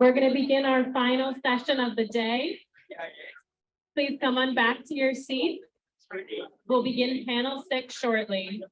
We're going to begin our final session of the day. Please come on back to your seat. We'll begin panel 6 shortly.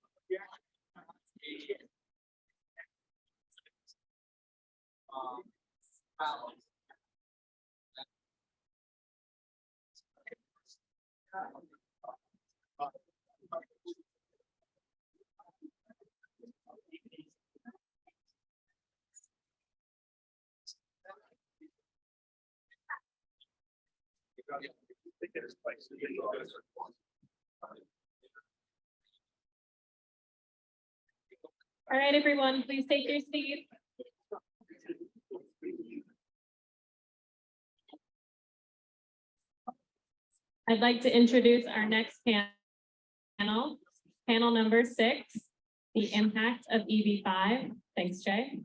All right, everyone, please take your seats. I'd like to introduce our next panel, panel number 6, the impact of EB-5. Thanks, Jay.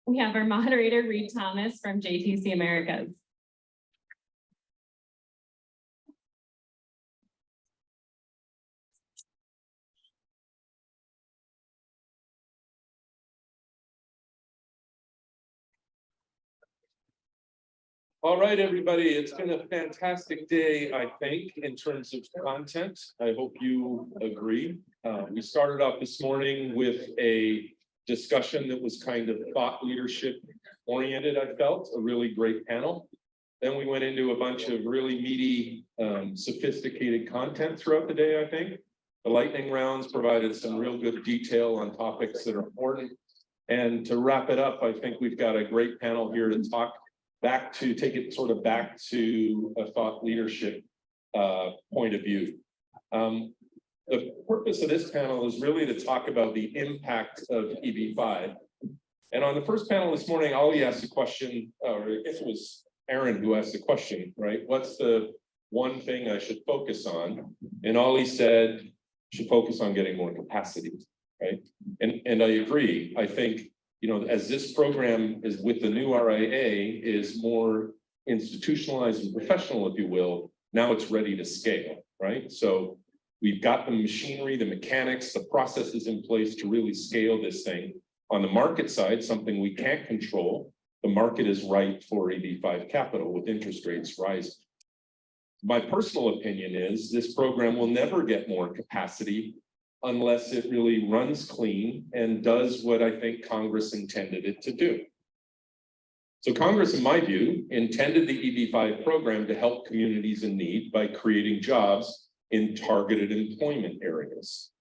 We have our moderator, Reed Thomas from JTC Americas. All right, everybody, it's been a fantastic day, I think, in terms of content. I hope you agree. We started off this morning with a discussion that was kind of thought leadership oriented, I felt, a really great panel. Then we went into a bunch of really meaty, sophisticated content throughout the day, I think. The lightning rounds provided some real good detail on topics that are important. And to wrap it up, I think we've got a great panel here to take it sort of back to a thought leadership point of view. The purpose of this panel is really to talk about the impact of EB-5. And on the first panel this morning, Ollie asked a question, or I guess it was Aaron who asked the question, right? What's the one thing I should focus on? And Ollie said, should focus on getting more capacity, right? And I agree. I think, you know, as this program is with the new RIA is more institutionalized and professional, if you will, now it's ready to scale, right? So we've got the machinery, the mechanics, the processes in place to really scale this thing. On the market side, something we can't control, the market is ripe for EB-5 capital with interest rates rising. My personal opinion is this program will never get more capacity unless it really runs clean and does what I think Congress intended it to do. So Congress, in my view, intended the EB-5 program to help communities in need by creating jobs in targeted employment areas.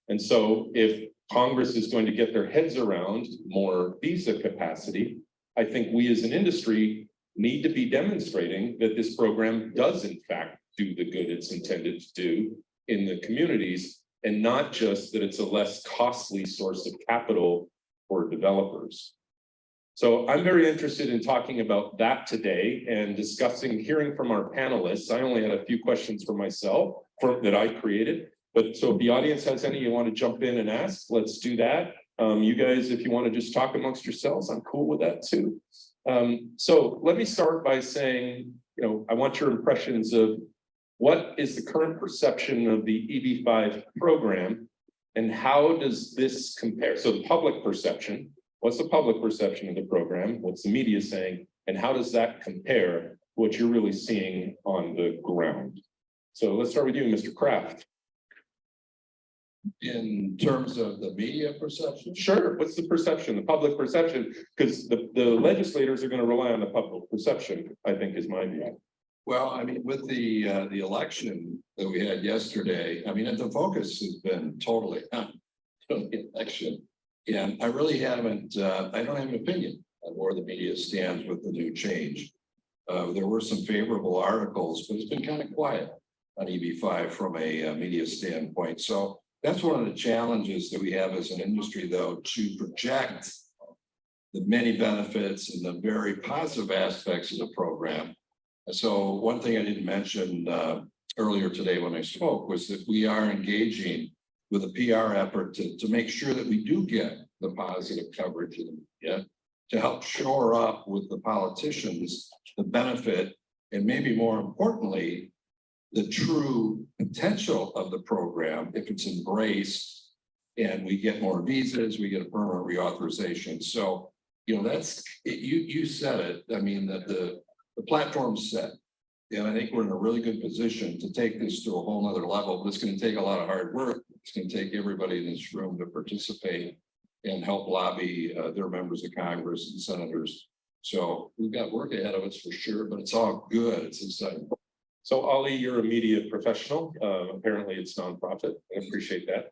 And so if Congress is going to get their heads around more visa capacity, I think we as an industry need to be demonstrating that this program does in fact do the good it's intended to do in the communities, and not just that it's a less costly source of capital for developers. So I'm very interested in talking about that today and hearing from our panelists. I only had a few questions for myself that I created, but so if the audience has any you want to jump in and ask, let's do that. You guys, if you want to just talk amongst yourselves, I'm cool with that too. So let me start by saying, you know, I want your impressions of what is the current perception of the EB-5 program and how does this compare? So the public perception, what's the public perception of the program? What's the media saying? And how does that compare to what you're really seeing on the ground? So let's start with you, Mr. Kraft. In terms of the media perception? Sure, what's the perception, the public perception? Because the legislators are going to rely on the public perception, I think is my view. Well, I mean, with the election that we had yesterday, I mean, the focus has been totally on the election. And I really haven't, I don't have an opinion on where the media stands with the new change. There were some favorable articles, but it's been kind of quiet on EB-5 from a media standpoint. So that's one of the challenges that we have as an industry, though, to project the many benefits and the very positive aspects of the program. So one thing I didn't mention earlier today when I spoke was that we are engaging with a PR effort to make sure that we do get the positive coverage of the media to help shore up with the politicians the benefit and maybe more importantly, the true potential of the program if it's embraced and we get more visas, we get a permanent reauthorization. So you know, you said it, I mean, that the platform's set. And I think we're in a really good position to take this to a whole nother level, but it's gonna take a lot of hard work. It's gonna take everybody in this room to participate and help lobby their members of Congress and senators. So we've got work ahead of us for sure, but it's all good. It's exciting. So Ollie, you're a media professional. Apparently it's nonprofit. I appreciate that.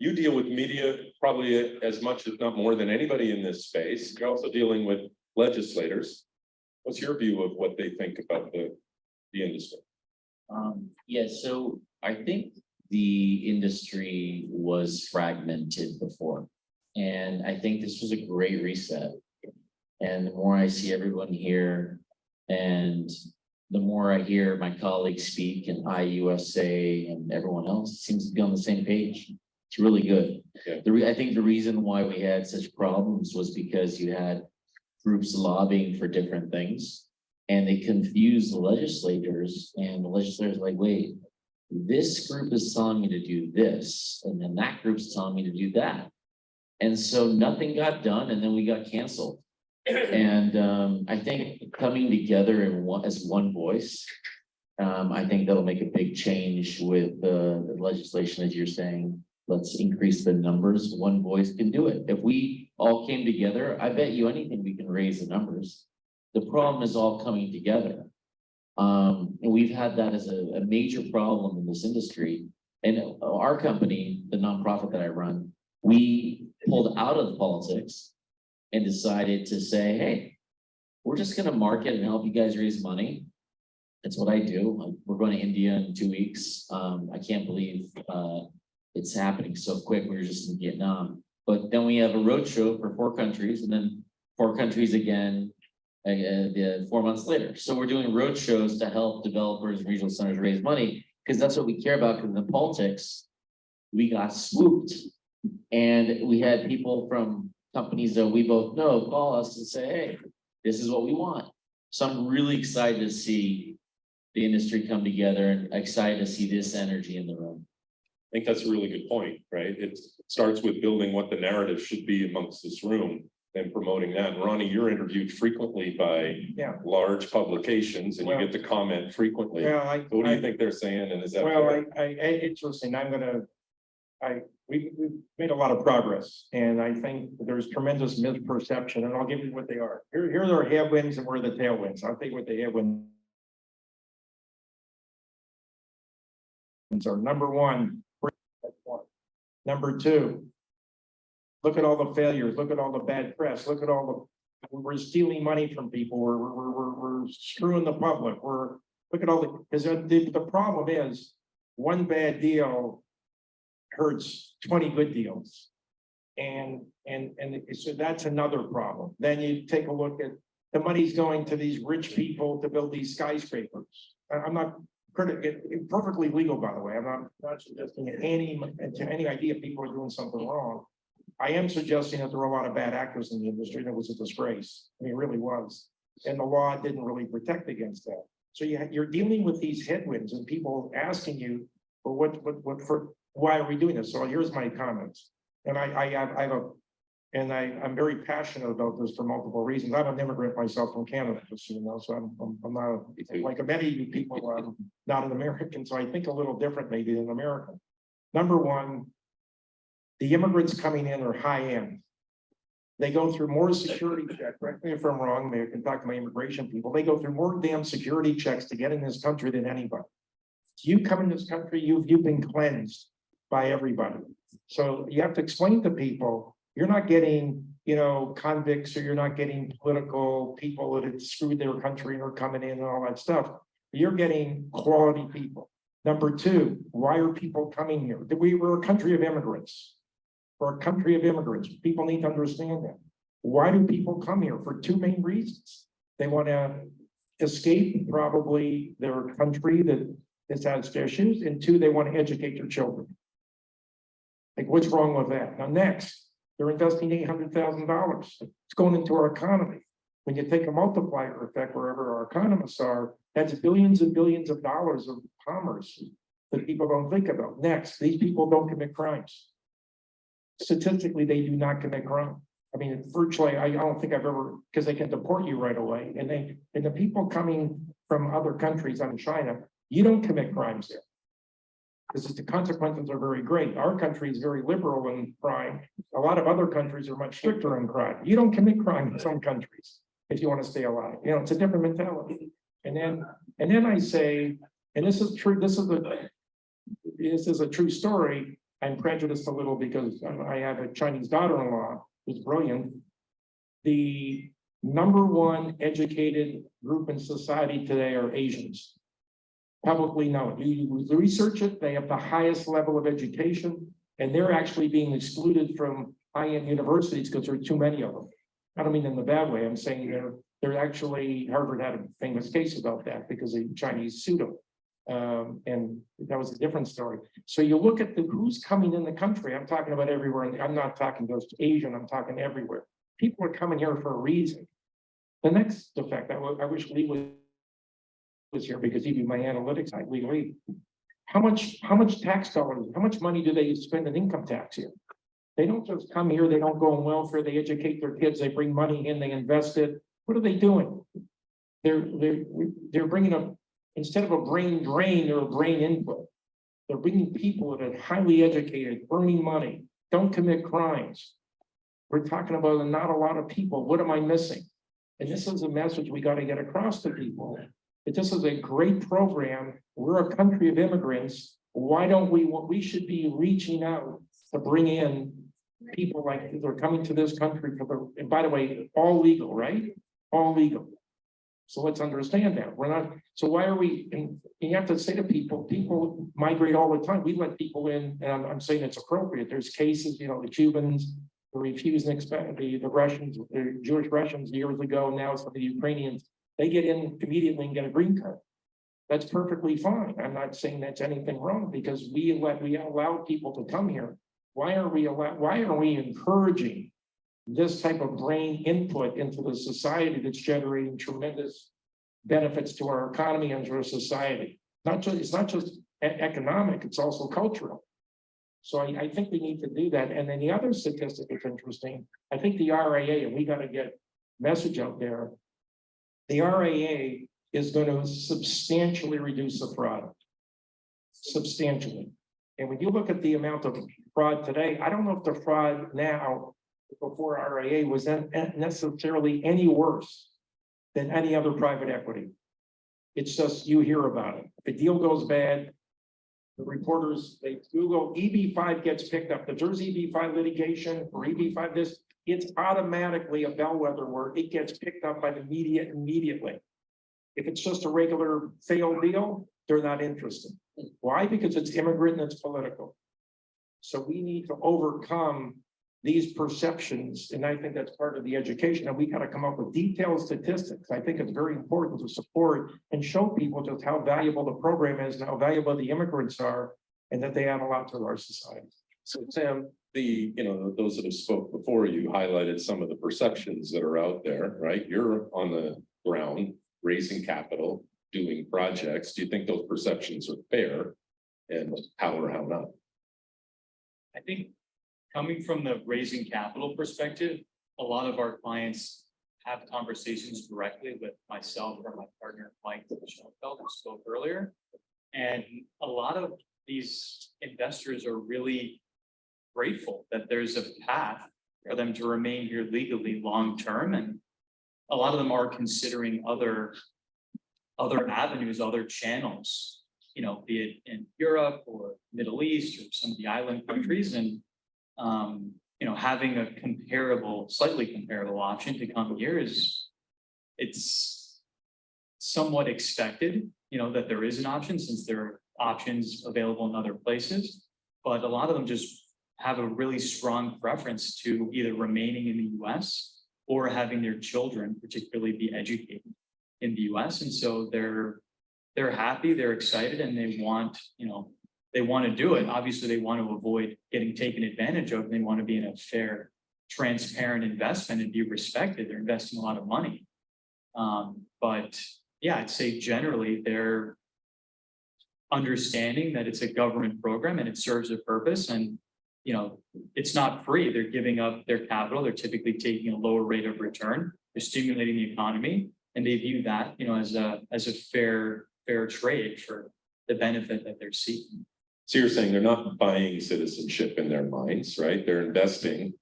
You deal with media probably as much, if not more than anybody in this space. You're also dealing with legislators. What's your view of what they think about the industry? Yeah, so I think the industry was fragmented before. And I think this was a great reset. And the more I see everyone here, and the more I hear my colleagues speak and IUSA and everyone else seems to be on the same page. It's really good. Yeah. I think the reason why we had such problems was because you had groups lobbying for different things. And they confused the legislators, and the legislators were like, wait, this group is telling me to do this, and then that group's telling me to do that. And so nothing got done, and then we got canceled. And I think coming together as one voice, I think that'll make a big change with the legislation, as you're saying. Let's increase the numbers. One voice can do it. If we all came together, I bet you anything we can raise the numbers. The problem is all coming together. And we've had that as a major problem in this industry. And our company, the nonprofit that I run, we pulled out of politics and decided to say, hey, we're just going to market and help you guys raise money. That's what I do. We're going to India in 2 weeks. I can't believe it's happening so quick. We were just in Vietnam. But then we have a roadshow for 4 countries, and then 4 countries again 4 months later. So we're doing road shows to help developers and regional centers raise money, because that's what we care about. Because in the politics, we got swooped, and we had people from companies that we both know call us and say, hey, this is what we want. So I'm really excited to see the industry come together, and excited to see this energy in the room. I think that's a really good point, right? It starts with building what the narrative should be amongst this room and promoting that. And Ronnie, you're interviewed frequently by large publications, and you get to comment frequently. Yeah, So what do you think they're saying? And is that well, interesting. We've made a lot of progress, and I think there's tremendous misperception, and I'll give you what they are. Here are our headwinds and where are the tailwinds. I'll tell you what the headwinds are. Number one. Number two, look at all the failures, look at all the bad press, look at all we're stealing money from people, we're screwing the public, look at all because the problem is one bad deal hurts 20 good deals. And so that's another problem. Then you take a look at the money's going to these rich people to build these skyscrapers. I'm not perfectly legal, by the way. I'm not suggesting any idea people are doing something wrong. I am suggesting that there are a lot of bad actors in the industry, and it was a disgrace. I mean, it really was. And the law didn't really protect against that. So you're dealing with these headwinds and people asking you, well, why are we doing this? So here's my comments. And I'm very passionate about this for multiple reasons. I'm an immigrant myself from Canada, just so you know, so I'm not like many of you people. I'm not an American, so I think a little different maybe than American. Number one, the immigrants coming in are high end. They go through more security checks. Correct me if I'm wrong. Maybe I can talk to my immigration people. They go through more damn security checks to get in this country than anybody. You come in this country, you've been cleansed by everybody. So you have to explain to people. You're not getting, convicts, or you're not getting political people that have screwed their country and are coming in and all that stuff. You're getting quality people. Number two, why are people coming here? We're a country of immigrants. We're a country of immigrants. People need to understand that. Why do people come here? For 2 main reasons. They want to escape probably their country that has issues, and 2, they want to educate their children. Like, what's wrong with that? Now, next. They're investing $800,000. It's going into our economy. When you take a multiplier effect wherever our economists are, that's billions and billions of dollars of commerce that people don't think about. Next, these people don't commit crimes. Statistically, they do not commit crime. I mean, virtually, I don't think I've ever, because they can deport you right away, and the people coming from other countries, I'm China, you don't commit crimes there. Because the consequences are very great. Our country is very liberal in crime. A lot of other countries are much stricter in crime. You don't commit crime in some countries if you want to stay alive. You know, it's a different mentality. And then I say, and this is true, this is a true story. I'm prejudiced a little because I have a Chinese daughter-in-law who's brilliant. The #1 educated group in society today are Asians. Publicly known. You research it, they have the highest level of education, and they're actually being excluded from high-end universities because there are too many of them. I don't mean in the bad way, I'm saying they're actually, Harvard had a famous case about that because the Chinese sued them. And that was a different story. So you look at who's coming in the country, I'm talking about everywhere, and I'm not talking just Asian, I'm talking everywhere. People are coming here for a reason. The next effect, I wish Lee was here because he'd be my analytics side, Lee. How much tax dollars, how much money do they spend in income tax here? They don't just come here, they don't go on welfare, they educate their kids, they bring money in, they invest it. What are they doing? They're bringing up, instead of a brain drain or a brain input, they're bringing people that are highly educated, earning money, don't commit crimes. We're talking about not a lot of people. What am I missing? And this is a message we got to get across to people. That this is a great program. We're a country of immigrants. Why don't we should be reaching out to bring in people like they're coming to this country and by the way, all legal, right? All legal. So let's understand that. We're not, so why are we, and you have to say to people migrate all the time. We let people in, and I'm saying it's appropriate. There's cases, the Cubans who refused and expect the Russians, the Jewish Russians years ago, now some of the Ukrainians. They get in immediately and get a green card. That's perfectly fine. I'm not saying that's anything wrong because we allow people to come here. Why are we encouraging this type of brain input into the society that's generating tremendous benefits to our economy and to our society? It's not just economic, it's also cultural. So I think we need to do that. And then the other statistic that's interesting, I think the RIA, and we got to get message out there. The RIA is going to substantially reduce the fraud. Substantially. And when you look at the amount of fraud today, I don't know if the fraud now before RIA was necessarily any worse than any other private equity. It's just you hear about it. If a deal goes bad, the reporters, they Google EB-5 gets picked up. If there's EB-5 litigation or EB-5 this, it's automatically a bellwether where it gets picked up by the media immediately. If it's just a regular failed deal, they're not interested. Why? Because it's immigrant and it's political. So we need to overcome these perceptions, and I think that's part of the education, and we got to come up with detailed statistics. I think it's very important to support and show people just how valuable the program is and how valuable the immigrants are, and that they add a lot to our society. So Sam, those that have spoke before you highlighted some of the perceptions that are out there, right? You're on the ground, raising capital, doing projects. Do you think those perceptions are fair, and how or how not? I think coming from the raising capital perspective, a lot of our clients have conversations directly with myself or my partner, Mike Schoenfeld, who spoke earlier. And a lot of these investors are really grateful that there's a path for them to remain here legally long-term. And a lot of them are considering other avenues, other channels, be it in Europe or Middle East or some of the island countries. And having a slightly comparable option to come here it's somewhat expected, that there is an option since there are options available in other places, but a lot of them just have a really strong preference to either remaining in the US or having their children particularly be educated in the US. And so they're happy, they're excited, and they want to do it. Obviously, they want to avoid getting taken advantage of. And they want to be in a fair, transparent investment and be respected. They're investing a lot of money. But yeah, I'd say generally they're understanding that it's a government program and it serves a purpose. And, you know, it's not free. They're giving up their capital. They're typically taking a lower rate of return. They're stimulating the economy, and they view that, you know, as a fair trade for the benefit that they're seeking. So you're saying they're not buying citizenship in their minds, right? They're investing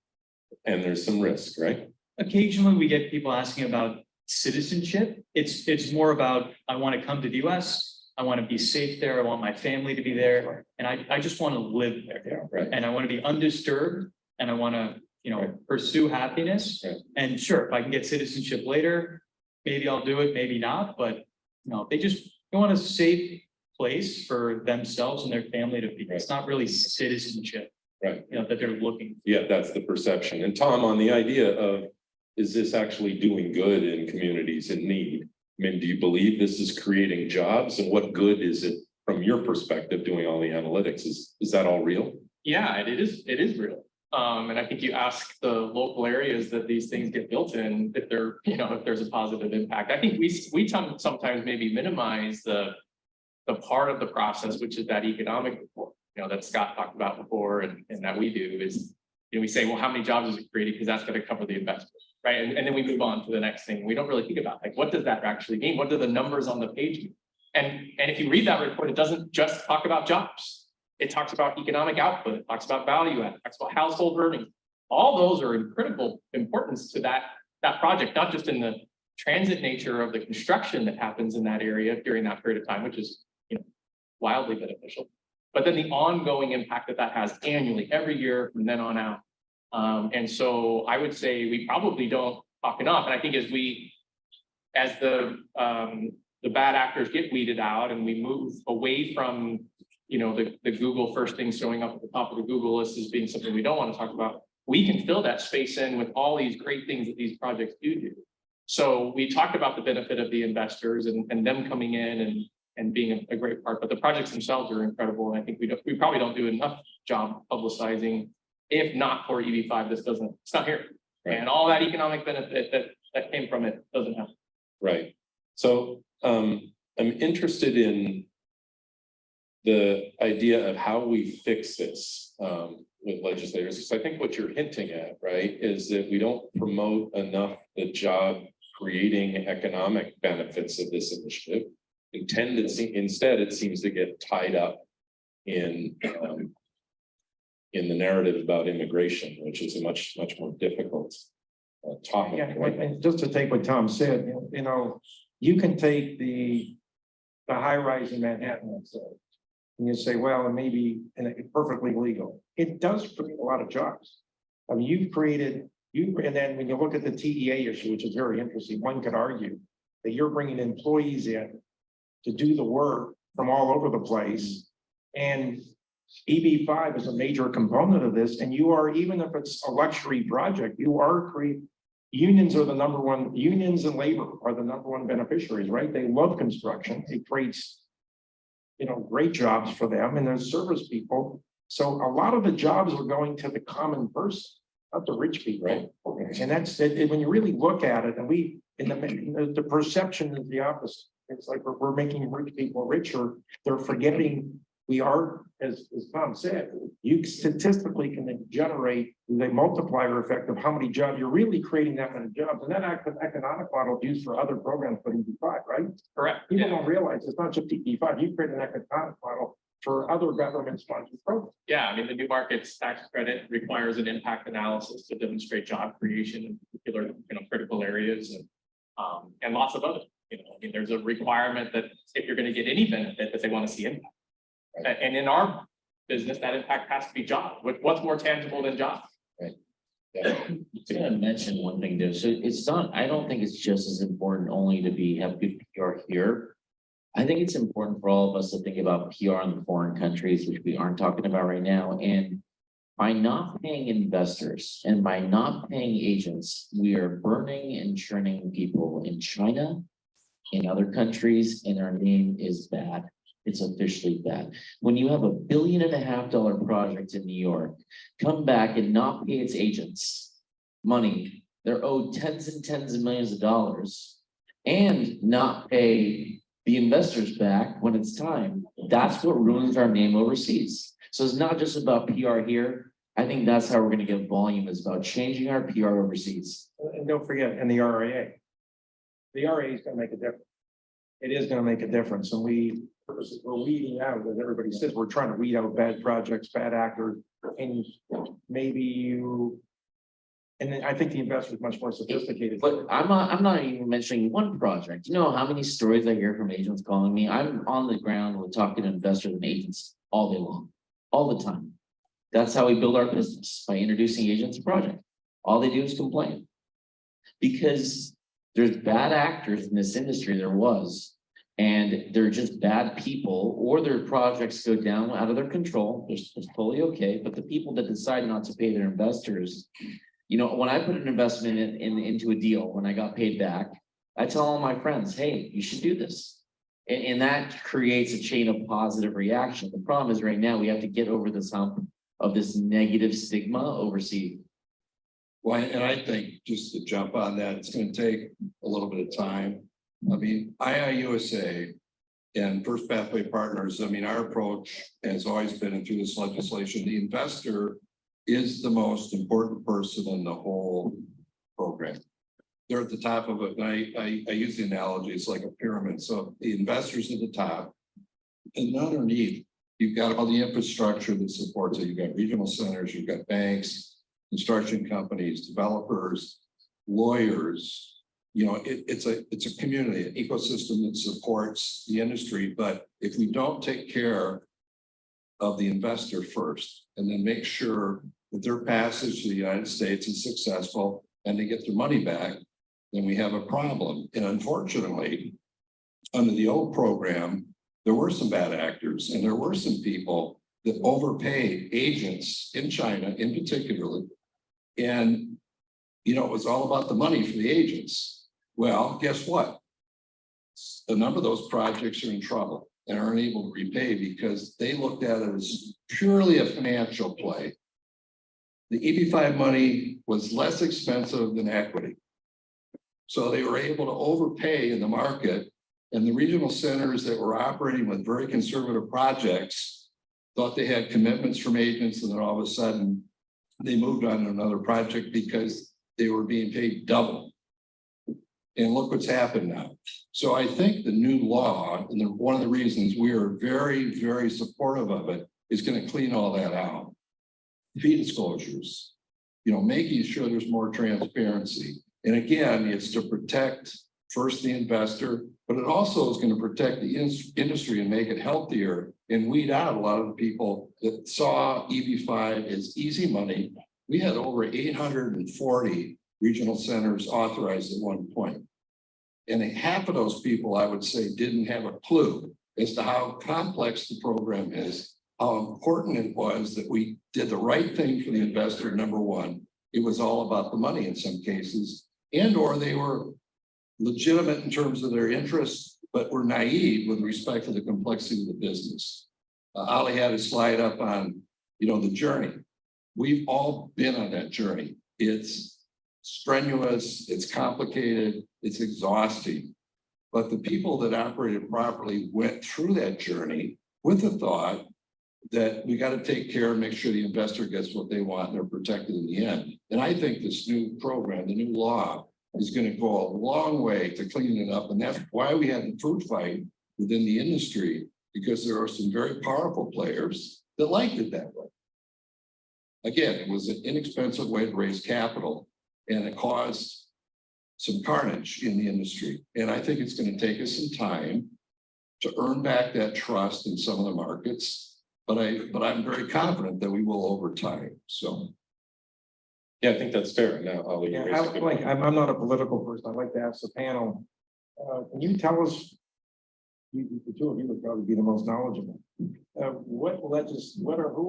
and there's some risk, right? Occasionally, we get people asking about citizenship. It's more about, I want to come to the US. I want to be safe there. I want my family to be there. And I just want to live there. Yeah, right. And I want to be undisturbed, and I want to, you know, pursue happiness. Right. And sure, if I can get citizenship later, maybe I'll do it, maybe not, but no, they want a safe place for themselves and their family to be. It's not really citizenship, Right. you know, that they're looking for. Yeah, that's the perception. And Tom, on the idea of, is this actually doing good in communities in need? I mean, do you believe this is creating jobs, and what good is it from your perspective doing all the analytics? Is that all real? Yeah, it is real. And I think you ask the local areas that these things get built in, if they're, you know, if there's a positive impact. I think we sometimes maybe minimize the part of the process, which is that economic report, you know, that Scott talked about before, and that we do is, you know, we say, well, how many jobs is it created? Because that's going to cover the investment, right? And then we move on to the next thing. We don't really think about, like, what does that actually mean? What do the numbers on the page mean? And if you read that report, it doesn't just talk about jobs. It talks about economic output, it talks about value add, it talks about household earnings. All those are in critical importance to that project, not just in the transit nature of the construction that happens in that area during that period of time, which is, you know, wildly beneficial. But then the ongoing impact that has annually, every year from then on out. And so I would say we probably don't talk enough. And I think as the bad actors get weeded out and we move away from, you know, the Google first thing showing up at the top of the Google list as being something we don't want to talk about, we can fill that space in with all these great things that these projects do. So we talked about the benefit of the investors and them coming in and being a great part, but the projects themselves are incredible. And I think we probably don't do enough job publicizing. If not for EB-5, it's not here. Right. And all that economic benefit that came from it doesn't happen. Right. So I'm interested in the idea of how we fix this with legislators, because I think what you're hinting at, right, is that we don't promote enough the job creating economic benefits of this initiative. Instead, it seems to get tied up in the narrative about immigration, which is a much more difficult topic. Yeah, Right? and just to take what Tom said, you know, you can take the high rise in Manhattan, let's say, and you say, well, it may be perfectly legal. It does create a lot of jobs. I mean, and then when you look at the TEA issue, which is very interesting, one could argue that you're bringing employees in to do the work from all over the place. And EB-5 is a major component of this. And you are, even if it's a luxury project, you are unions and labor are the number one beneficiaries, right? They love construction. It creates, you know, great jobs for them, and there's service people. So a lot of the jobs are going to the common person, not the rich people. Right. And that's it. When you really look at it, and the perception is the opposite. It's like we're making rich people richer. They're forgetting we are, as Tom said, you statistically can generate the multiplier effect of how many jobs you're really creating, that many jobs. And that economic model used for other programs, but EB-5, right? Correct. People don't realize it's not just EB-5. You create an economic model for other government sponsored programs. Yeah, I mean, the new markets tax credit requires an impact analysis to demonstrate job creation in particular, you know, critical areas and lots of other, you know, I mean, there's a requirement that if you're going to get any benefit, that they want to see impact. And in our business, that impact has to be jobs. What's more tangible than jobs? Yeah. I'm gonna mention one thing though. So it's not, I don't think it's just as important only to have good PR here. I think it's important for all of us to think about PR in the foreign countries, which we aren't talking about right now. And by not paying investors and by not paying agents, we are burning and churning people in China, in other countries, and our name is bad. It's officially bad. When you have $1.5 billion project in New York, come back and not pay its agents money, they're owed tens and tens of millions of dollars, and not pay the investors back when it's time. That's what ruins our name overseas. So it's not just about PR here. I think that's how we're gonna get volume, is about changing our PR overseas. And don't forget, and the RIA. The RIA is gonna make a difference. It is gonna make a difference, and we're weeding out, as everybody says, we're trying to weed out bad projects, bad actors, and maybe you. And then I think the investor is much more sophisticated. But I'm not even mentioning one project. You know how many stories I hear from agents calling me? I'm on the ground with talking to investors and agents all day long, all the time. That's how we build our business, by introducing agents to projects. All they do is complain. Because there's bad actors in this industry, there was, and they're just bad people, or their projects go down out of their control. It's totally okay, but the people that decide not to pay their investors. You know, when I put an investment into a deal, when I got paid back, I tell all my friends, hey, you should do this. And that creates a chain of positive reaction. The problem is right now we have to get over this hump of this negative stigma overseas. Well, and I think just to jump on that, it's gonna take a little bit of time. I mean, IIUSA and First Pathway Partners, I mean, our approach has always been, and through this legislation, the investor is the most important person in the whole program. They're at the top of it. And I use the analogy, it's like a pyramid. So the investors at the top, and underneath, you've got all the infrastructure that supports it. You've got regional centers, you've got banks, construction companies, developers, lawyers. You know, it's a community, an ecosystem that supports the industry. But if we don't take care of the investor first, and then make sure that their passage to the United States is successful and they get their money back, then we have a problem. And unfortunately, under the old program, there were some bad actors, and there were some people that overpaid agents in China in particular. And, you know, it was all about the money for the agents. Well, guess what? A number of those projects are in trouble and aren't able to repay because they looked at it as purely a financial play. The EB-5 money was less expensive than equity. So they were able to overpay in the market, and the regional centers that were operating with very conservative projects thought they had commitments from agents, and then all of a sudden they moved on to another project because they were being paid double. And look what's happened now. So I think the new law, and one of the reasons we are very, very supportive of it, is going to clean all that out. Fee disclosures, you know, making sure there's more transparency. And again, it's to protect first the investor, but it also is going to protect the industry and make it healthier and weed out a lot of the people that saw EB-5 as easy money. We had over 840 regional centers authorized at one point. And half of those people, I would say, didn't have a clue as to how complex the program is, how important it was that we did the right thing for the investor, number one. It was all about the money in some cases, and or they were legitimate in terms of their interests, but were naive with respect to the complexity of the business. Ali had a slide up on, you know, the journey. We've all been on that journey. It's strenuous, it's complicated, it's exhausting. But the people that operated properly went through that journey with the thought that we got to take care and make sure the investor gets what they want and they're protected in the end. And I think this new program, the new law, is going to go a long way to cleaning it up. And that's why we had the food fight within the industry, because there are some very powerful players that liked it that way. Again, it was an inexpensive way to raise capital, and it caused some carnage in the industry. And I think it's going to take us some time to earn back that trust in some of the markets. But I'm very confident that we will over time. So. Yeah, I think that's fair. Now, Ali, you Yeah, raised a good point. I'm not a political person. I'd like to ask the panel, can you tell us, the two of you would probably be the most knowledgeable. Who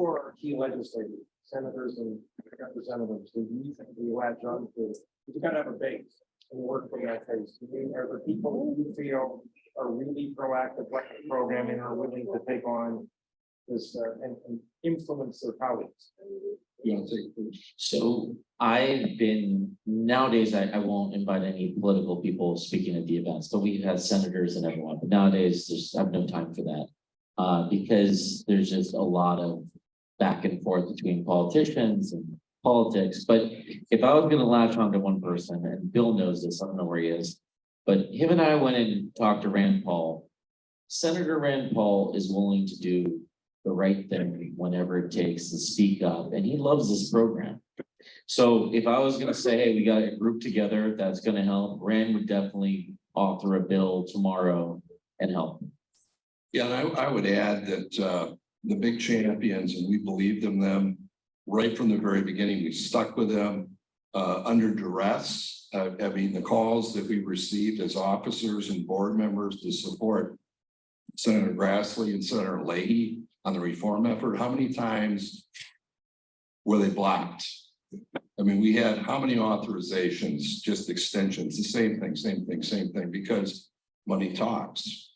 are our key legislators, senators and representatives that you think we latch on to? You gotta have a base and work from that base. Are there people who you feel are really proactive, like the program, and are willing to take on this and influence their colleagues? You know, take So I've been, nowadays, I won't invite any political people speaking at the events, but we've had senators and everyone, but nowadays I have no time for that. Because there's just a lot of back and forth between politicians and politics. But if I was gonna latch on to one person, and Bill knows this, I don't know where he is, but him and I went and talked to Rand Paul. Senator Rand Paul is willing to do the right thing whenever it takes to speak up, and he loves this program. So if I was gonna say, hey, we got a group together that's gonna help, Rand would definitely author a bill tomorrow and help. Yeah, and I would add that the big champions, and we believed in them right from the very beginning. We stuck with them under duress. I mean, the calls that we received as officers and board members to support Senator Grassley and Senator Leahy on the reform effort, how many times were they blocked? I mean, we had how many authorizations, just extensions, the same thing, because money talks.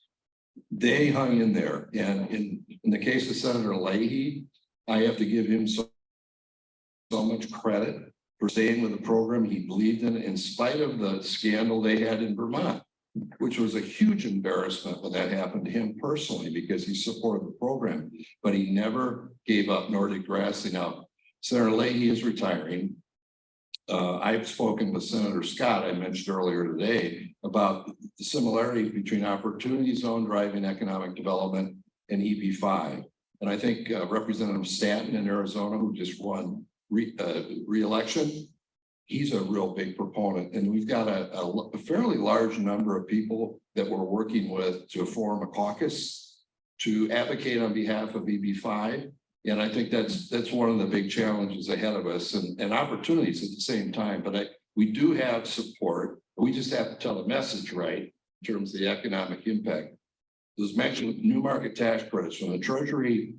They hung in there, and in the case of Senator Leahy, I have to give him so much credit for staying with the program he believed in spite of the scandal they had in Vermont, which was a huge embarrassment when that happened to him personally, because he supported the program, but he never gave up, nor did Grassley. Now, Senator Leahy is retiring. I've spoken with Senator Scott, I mentioned earlier today, about the similarities between opportunity zone driving economic development and EB-5. And I think Representative Stanton in Arizona, who just won re-election, he's a real big proponent. And we've got a fairly large number of people that we're working with to form a caucus to advocate on behalf of EB-5. And I think that's one of the big challenges ahead of us, and opportunities at the same time. But we do have support. We just have to tell the message right in terms of the economic impact. It was mentioned new market tax credits. When the Treasury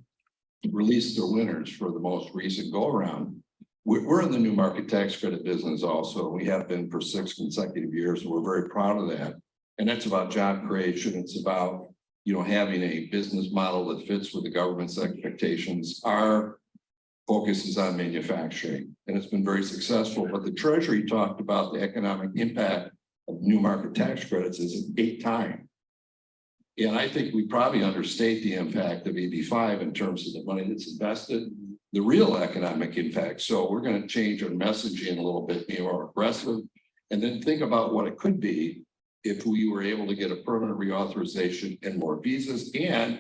released their winners for the most recent go around, we're in the new market tax credit business also. We have been for 6 consecutive years. We're very proud of that. And that's about job creation. It's about, you know, having a business model that fits with the government's expectations. Our focus is on manufacturing, and it's been very successful. But the Treasury talked about the economic impact of new market tax credits as 8 times. And I think we probably understate the impact of EB-5 in terms of the money that's invested, the real economic impact. So we're going to change our messaging a little bit, be more aggressive, and then think about what it could be if we were able to get a permanent reauthorization and more visas, and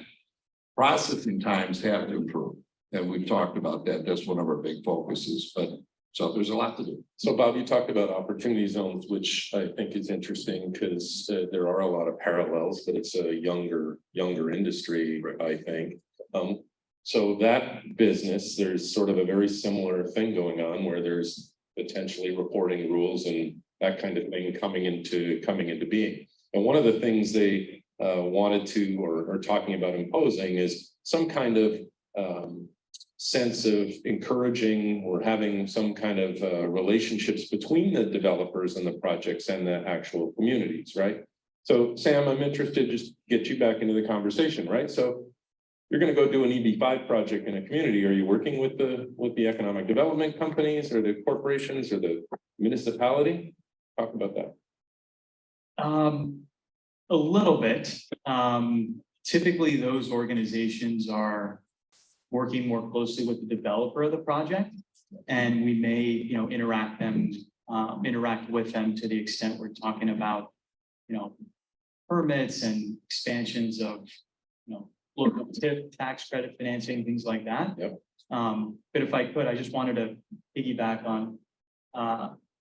processing times have to improve. And we've talked about that. That's one of our big focuses, but so there's a lot to do. So Bob, you talked about opportunity zones, which I think is interesting because there are a lot of parallels, but it's a younger industry, I think. So that business, there's sort of a very similar thing going on where there's potentially reporting rules and that kind of thing coming into being. And one of the things they wanted to or are talking about imposing is some kind of sense of encouraging or having some kind of relationships between the developers and the projects and the actual communities, right? So Sam, I'm interested just to get you back into the conversation, right? So you're going to go do an EB-5 project in a community. Are you working with the economic development companies or the corporations or the municipality? Talk about that. A little bit. Typically, those organizations are working more closely with the developer of the project, and we may, you know, interact with them to the extent we're talking about, you know, permits and expansions of, you know, local tip, tax credit financing, things like that. Yep. But if I could, I just wanted to piggyback on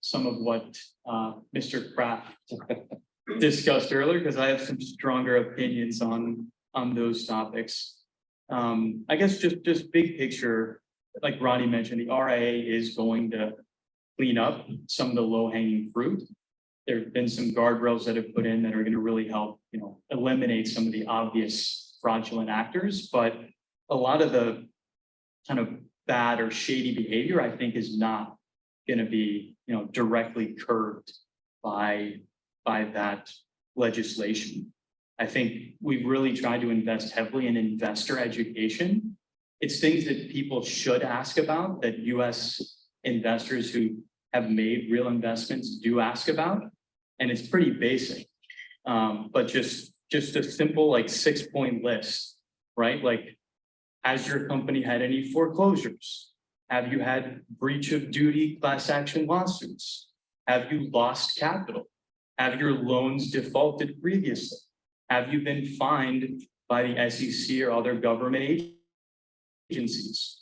some of what Mr. Kraft discussed earlier, because I have some stronger opinions on those topics. I guess just big picture, like Ronnie mentioned, the RIA is going to clean up some of the low-hanging fruit. There have been some guardrails that have put in that are going to really help, you know, eliminate some of the obvious fraudulent actors. But a lot of the kind of bad or shady behavior, I think, is not going to be, you know, directly curbed by that legislation. I think we've really tried to invest heavily in investor education. It's things that people should ask about, that US investors who have made real investments do ask about. And it's pretty basic, but just a simple like 6-point list, right? Like Has your company had any foreclosures? Have you had breach of duty class action lawsuits? Have you lost capital? Have your loans defaulted previously? Have you been fined by the SEC or other government agencies?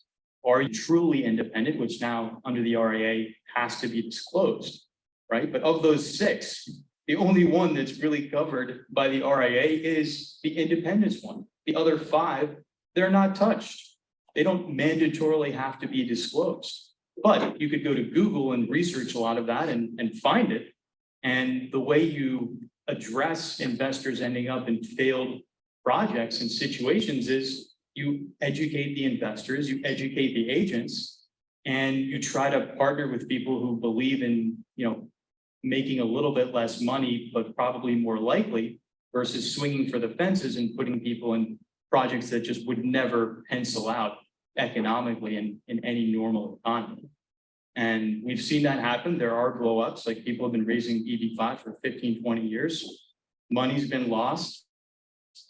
Are you truly independent, which now under the RIA has to be disclosed, right? But of those six, the only one that's really covered by the RIA is the independence one. The other five, they're not touched. They don't mandatorily have to be disclosed. But you could go to Google and research a lot of that and find it. And the way you address investors ending up in failed projects and situations is you educate the investors, you educate the agents, and you try to partner with people who believe in, making a little bit less money, but probably more likely versus swinging for the fences and putting people in projects that just would never pencil out economically in any normal economy. And we've seen that happen. There are blowups, like people have been raising EB-5 for 15, 20 years. Money's been lost.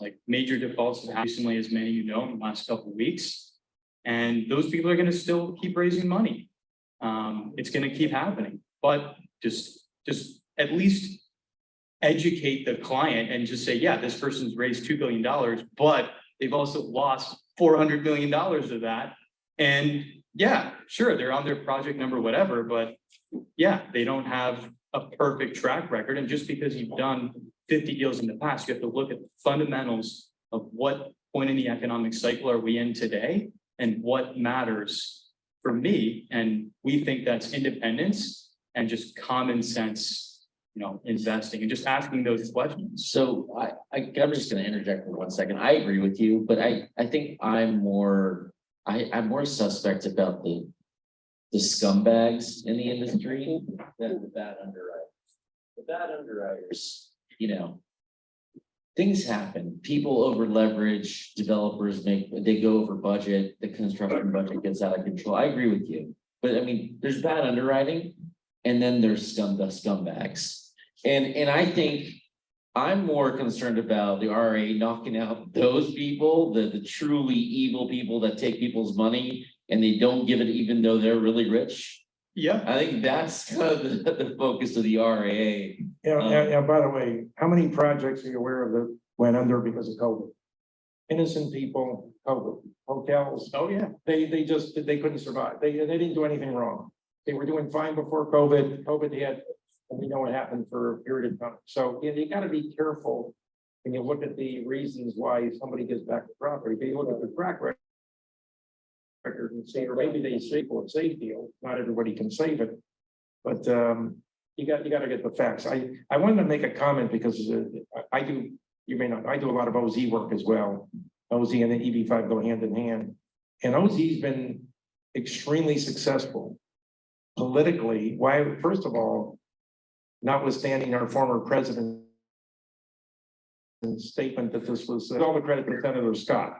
Like major defaults have happened recently, as many of you know, in the last couple of weeks. And those people are going to still keep raising money. It's going to keep happening, but just at least educate the client and just say, yeah, this person's raised $2 billion, but they've also lost $400 million of that. And yeah, sure, they're on their project number, whatever, but yeah, they don't have a perfect track record. And just because you've done 50 deals in the past, you have to look at the fundamentals of what point in the economic cycle are we in today and what matters for me. And we think that's independence and just common sense, investing and just asking those questions. So I'm just gonna interject for 1 second. I agree with you, but I think I'm more suspect about the scumbags in the industry than the bad underwriters. The bad underwriters, things happen. People over leverage, developers they go over budget, the construction budget gets out of control. I agree with you. But I mean, there's bad underwriting and then there's the scumbags. And I think I'm more concerned about the RA knocking out those people, the truly evil people that take people's money and they don't give it even though they're really rich. Yeah. I think that's kind of the focus of the RA. Yeah, by the way, how many projects are you aware of that went under because of COVID? Innocent people, COVID, hotels. Oh, yeah. They couldn't survive. They didn't do anything wrong. They were doing fine before COVID. COVID hit, and we know what happened for a period of time. So you got to be careful when you look at the reasons why somebody gets back the property. They look at the track record and say, or maybe they say, well, it's a safe deal. Not everybody can save it, but you got to get the facts. I wanted to make a comment because I do. You may not. I do a lot of OZ work as well. OZ and the EB-5 go hand in hand, and OZ's been extremely successful politically. Why? First of all, notwithstanding our former president's statement that this was all the credit to Senator Scott.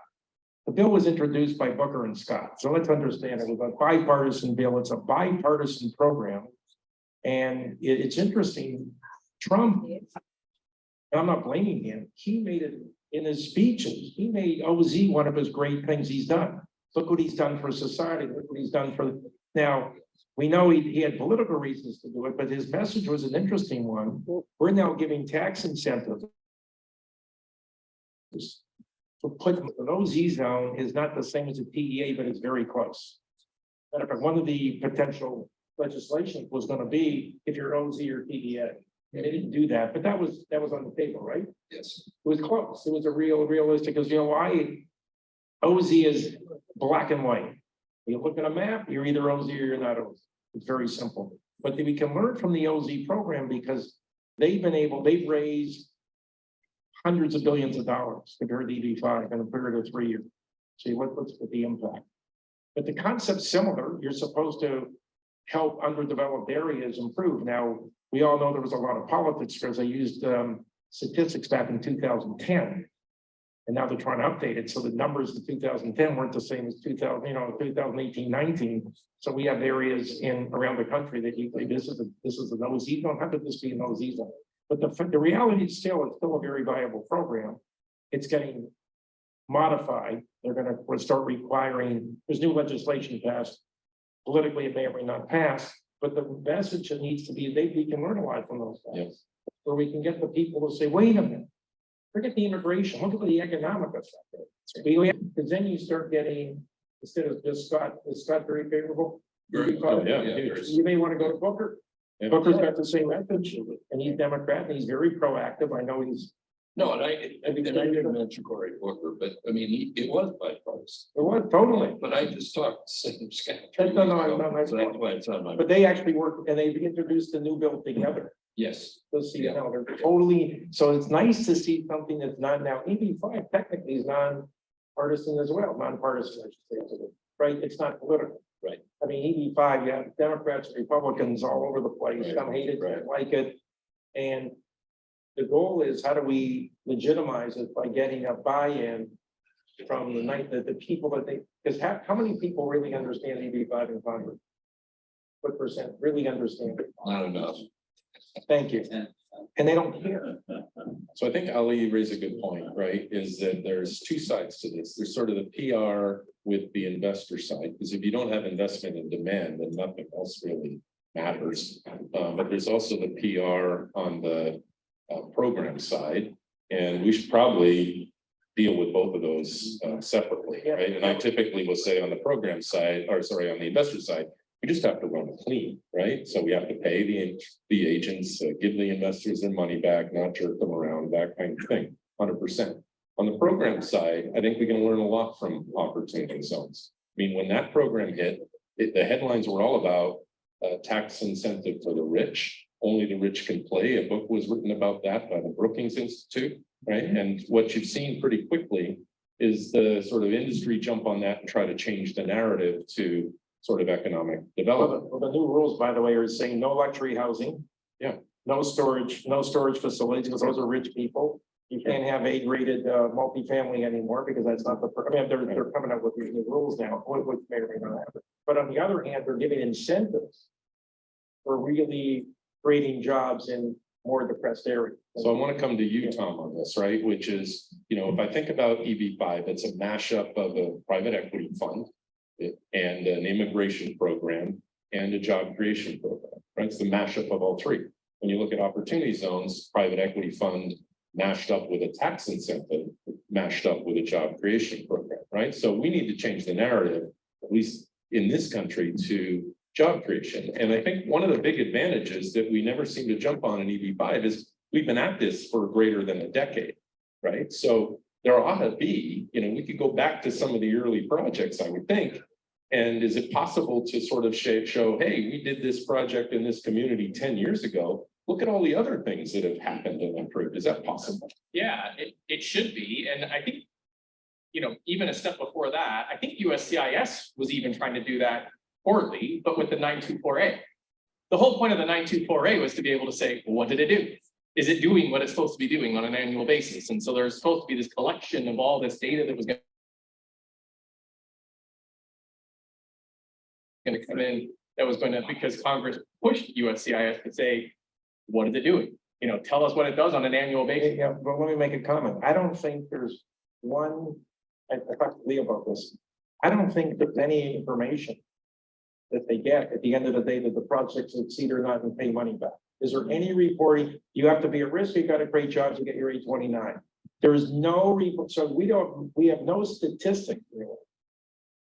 The bill was introduced by Booker and Scott. So let's understand it was a bipartisan bill. It's a bipartisan program. And it's interesting. Trump, and I'm not blaming him, he made it in his speeches. He made OZ one of his great things he's done. Look what he's done for society. Look what he's done for. Now, we know he had political reasons to do it, but his message was an interesting one. We're now giving tax incentives. To put an OZ zone is not the same as a TEA, but it's very close. Matter of fact, one of the potential legislation was going to be if you're OZ or TEA. And they didn't do that, but that was on the table, right? Yes. It was close. It was a realistic, because why? OZ is black and white. You look at a map, you're either OZ or you're not OZ. It's very simple. But we can learn from the OZ program because they've raised hundreds of billions of dollars compared to EB-5 in a period of 3 years. See what's the impact. But the concept's similar. You're supposed to help underdeveloped areas improve. Now, we all know there was a lot of politics because they used statistics back in 2010. And now they're trying to update it. So the numbers in 2010 weren't the same as 2018, 19. So we have areas around the country that you think this is an OZ zone. How could this be an OZ zone? But the reality is still, it's still a very viable program. It's getting modify, they're gonna start requiring, there's new legislation passed. Politically, it may or may not pass, but the message that needs to be, we can learn a lot from those guys. Where we can get the people to say, wait a minute, forget the immigration, look at the economic effect. Because then you start getting, instead of just Scott, is Scott very favorable? You may want to go to Booker. Yeah. Booker's got the same message, and he's Democrat, and he's very proactive. I know he's. No, and I didn't mention Cory Booker, but I mean, it was bipartisan. It was totally, But I just talked to Sam Scott. No, So that's why it's on my. but they actually work, and they've introduced a new bill together. Yes. They'll see how they're totally, so it's nice to see something that's not now, EB-5 technically is non-partisan as well, nonpartisan, I should say, right? It's not political. Right. I mean, EB-5, you have Democrats, Republicans all over the place, Right. some hate it, Right. some like it. And the goal is, how do we legitimize it by getting a buy-in from the people that they, because how many people really understand EB-5 in Congress? What percent really understand it? Not enough. Thank you. And they don't care. So I think Ali raised a good point, right? Is that there's two sides to this. There's sort of the PR with the investor side, because if you don't have investment and demand, then nothing else really matters. But there's also the PR on the program side, and we should probably deal with both of those separately, right? And I typically will say on the program side, or sorry, on the investor side, we just have to run it clean, right? So we have to pay the agents, give the investors their money back, not jerk them around, that kind of thing, 100%. On the program side, I think we can learn a lot from opportunity zones. I mean, when that program hit, the headlines were all about tax incentive for the rich. Only the rich can play. A book was written about that by the Brookings Institute, right? And what you've seen pretty quickly is the sort of industry jump on that and try to change the narrative to sort of economic development. Well, the new rules, by the way, are saying no luxury housing. Yeah. No storage facilities, because those are rich people. You can't have A-graded multifamily anymore, because that's not the, I mean, they're coming up with these new rules now, which may or may not happen. But on the other hand, they're giving incentives for really creating jobs in more depressed areas. So I want to come to you, Tom, on this, right? Which is, you know, if I think about EB-5, it's a mashup of a private equity fund and an immigration program and a job creation program, right? It's the mashup of all three. When you look at opportunity zones, private equity fund mashed up with a tax incentive, mashed up with a job creation program, right? So we need to change the narrative, at least in this country, to job creation. And I think one of the big advantages that we never seem to jump on in EB-5 is we've been at this for greater than a decade, right? So there ought to be, you know, we could go back to some of the early projects, I would think. And is it possible to sort of show, hey, we did this project in this community 10 years ago. Look at all the other things that have happened and improved. Is that possible? Yeah, it should be. And I think, you know, even a step before that, I think USCIS was even trying to do that poorly, but with the 924A. The whole point of the 924A was to be able to say, well, what did it do? Is it doing what it's supposed to be doing on an annual basis? And so there's supposed to be this collection of all this data that was going to come in, that was going to, because Congress pushed USCIS to say, what is it doing? You know, tell us what it does on an annual basis. Yeah, but let me make a comment. I don't think there's one, I talked to Lee about this. I don't think there's any information that they get at the end of the day that the projects succeed or not and pay money back. Is there any reporting? You have to be at risk, you got to create jobs to get your 829. There is no report, so we have no statistics really